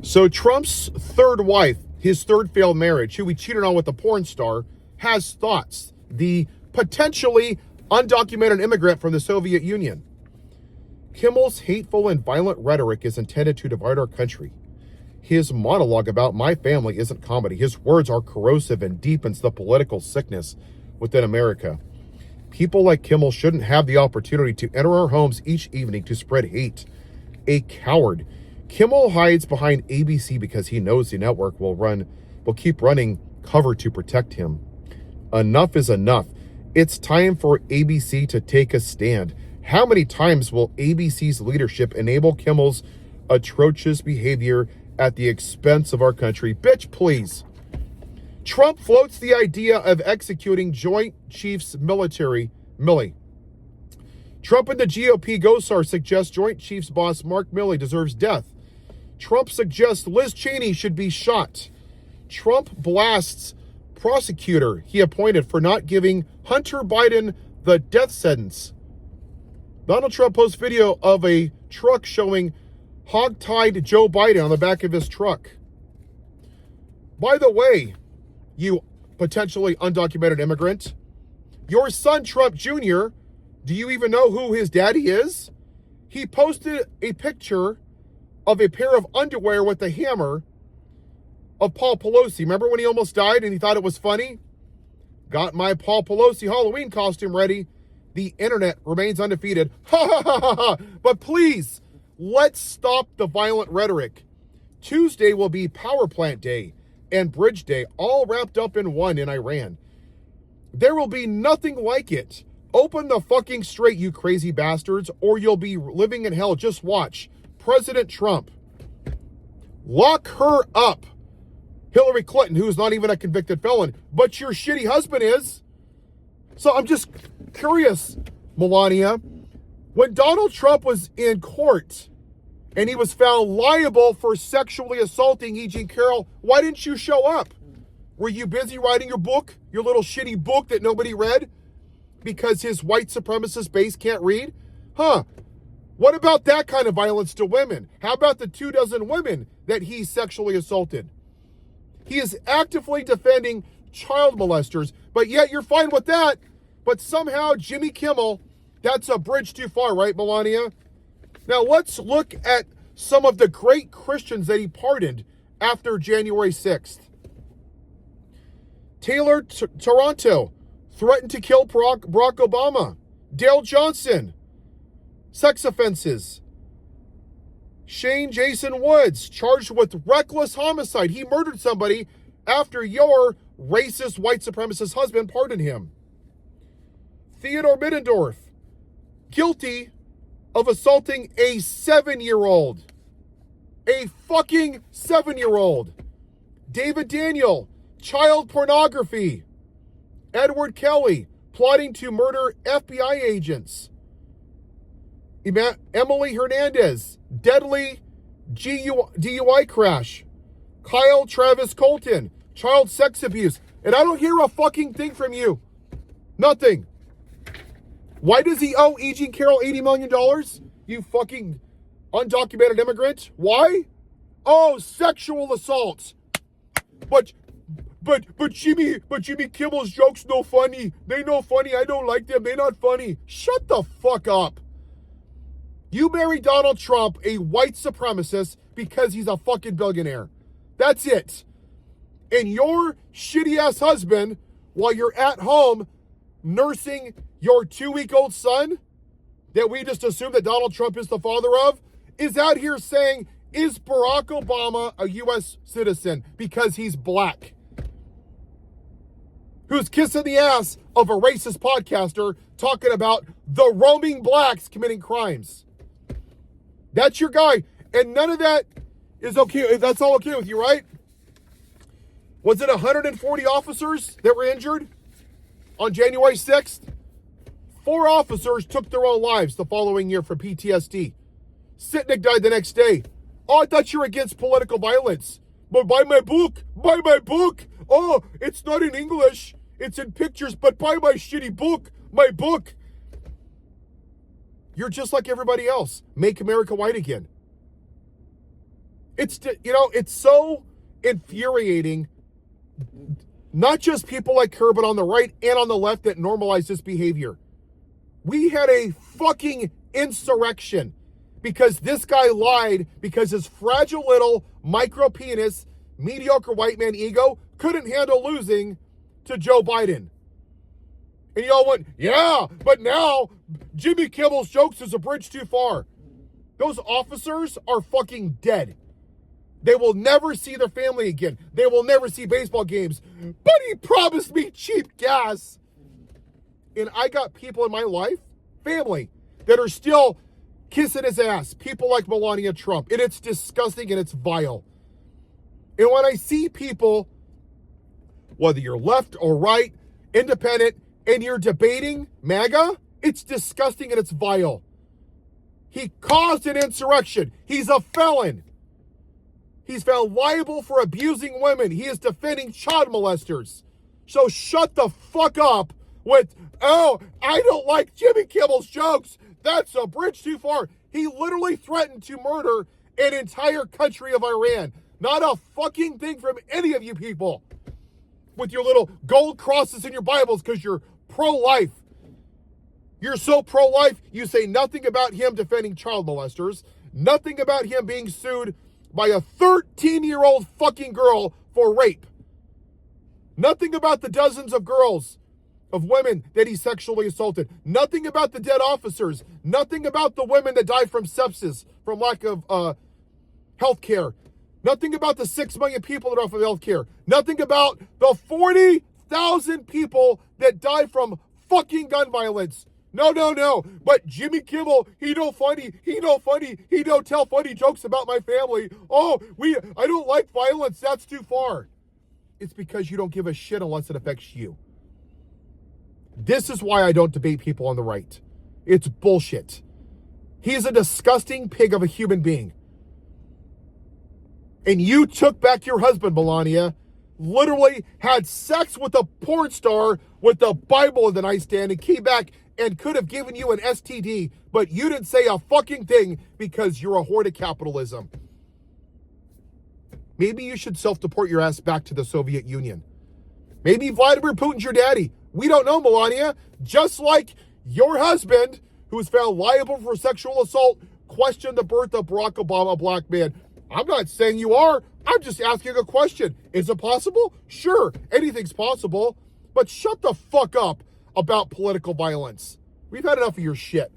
So Trump's third wife, his third failed marriage, who he cheated on with a porn star, has thoughts. The potentially undocumented immigrant from the Soviet Union. Kimmel's hateful and violent rhetoric is intended to divide our country. His monologue about my family isn't comedy. His words are corrosive and deepens the political sickness within America. People like Kimmel shouldn't have the opportunity to enter our homes each evening to spread hate. A coward. Kimmel hides behind ABC because he knows the network will keep running cover to protect him. Enough is enough. It's time for ABC to take a stand. How many times will ABC's leadership enable Kimmel's atrocious behavior at the expense of our country? Bitch, please. Trump floats the idea of executing Joint Chiefs Military Milley. Trump and the GOP GOSAR suggest Joint Chiefs boss Mark Milley deserves death. Trump suggests Liz Cheney should be shot. Trump blasts prosecutor he appointed for not giving Hunter Biden the death sentence. Donald Trump posts video of a truck showing hog-tied Joe Biden on the back of his truck. By the way, you potentially undocumented immigrant, your son Trump Jr., do you even know who his daddy is? He posted a picture of a pair of underwear with a hammer of Paul Pelosi. Remember when he almost died and he thought it was funny? Got my Paul Pelosi Halloween costume ready. The internet remains undefeated. Ha ha ha ha ha. But please, let's stop the violent rhetoric. Tuesday will be Power Plant Day and Bridge Day, all wrapped up in one in Iran. There will be nothing like it. Open the fucking straight, you crazy bastards, or you'll be living in hell. Just watch. President Trump. Lock her up. Hillary Clinton, who's not even a convicted felon, but your shitty husband is. So I'm just curious, Melania, when Donald Trump was in court and he was found liable for sexually assaulting E. Jean Carroll, why didn't you show up? Were you busy writing your book, your little shitty book that nobody read because his white supremacist base can't read? Huh. What about that kind of violence to women? How about the 24 women that he sexually assaulted? He is actively defending child molesters, but yet you're fine with that. But somehow Jimmy Kimmel, that's a bridge too far, right, Melania? Now let's look at some of the great Christians that he pardoned after January 6th. Taylor Toronto threatened to kill Barack Obama. Dale Johnson, sex offenses. Shane Jason Woods, charged with reckless homicide. He murdered somebody after your racist white supremacist husband pardoned him. Theodore Middendorf, guilty of assaulting a 7-year-old. A fucking 7-year-old. David Daniel, child pornography. Edward Kelly, plotting to murder FBI agents. Emily Hernandez, deadly DUI crash. Kyle Travis Colton, child sex abuse. And I don't hear a fucking thing from you. Nothing. Why does he owe E. Jean Carroll $80 million? You fucking undocumented immigrant. Why? Oh, sexual assault. But Jimmy Kimmel's jokes no funny. They no funny. I don't like them. They not funny. Shut the fuck up. You married Donald Trump, a white supremacist, because he's a fucking billionaire. That's it. And your shitty-ass husband, while you're at home nursing your 2-week-old son, that we just assume that Donald Trump is the father of, is out here saying, is Barack Obama a U.S. citizen because he's black? Who's kissing the ass of a racist podcaster talking about the roaming blacks committing crimes. That's your guy. And none of that is okay. That's all okay with you, right? Was it 140 officers that were injured on January 6th? 4 officers took their own lives the following year from PTSD. Sitnik died the next day. Oh, I thought you were against political violence. But buy my book. Buy my book. Oh, it's not in English. It's in pictures, but buy my shitty book. My book. You're just like everybody else. Make America white again. It's so infuriating. Not just people like her, but on the right and on the left that normalize this behavior. We had a fucking insurrection because this guy lied because his fragile little micro penis, mediocre white man ego couldn't handle losing to Joe Biden. And y'all went, yeah, but now Jimmy Kimmel's jokes is a bridge too far. Those officers are fucking dead. They will never see their family again. They will never see baseball games. But he promised me cheap gas. And I got people in my life, family, that are still kissing his ass. People like Melania Trump. And it's disgusting and it's vile. And when I see people, whether you're left or right, independent, and you're debating MAGA, it's disgusting and it's vile. He caused an insurrection. He's a felon. He's found liable for abusing women. He is defending child molesters. So shut the fuck up with, oh, I don't like Jimmy Kimmel's jokes. That's a bridge too far. He literally threatened to murder an entire country of Iran. Not a fucking thing from any of you people with your little gold crosses in your Bibles because you're pro-life. You're so pro-life, you say nothing about him defending child molesters, nothing about him being sued by a 13-year-old fucking girl for rape. Nothing about the dozens of girls, of women that he sexually assaulted. Nothing about the dead officers. Nothing about the women that died from sepsis, from lack of health care. Nothing about the 6 million people that are off of health care. Nothing about the 40,000 people that died from fucking gun violence. No. But Jimmy Kimmel, he no funny. He don't tell funny jokes about my family. I don't like violence. That's too far. It's because you don't give a shit unless it affects you. This is why I don't debate people on the right. It's bullshit. He's a disgusting pig of a human being. And you took back your husband, Melania, literally had sex with a porn star with the Bible in the nightstand and came back and could have given you an STD, but you didn't say a fucking thing because you're a hoard of capitalism. Maybe you should self-deport your ass back to the Soviet Union. Maybe Vladimir Putin's your daddy. We don't know, Melania. Just like your husband, who was found liable for sexual assault, questioned the birth of Barack Obama, a black man. I'm not saying you are. I'm just asking a question. Is it possible? Sure, anything's possible. But shut the fuck up about political violence. We've had enough of your shit.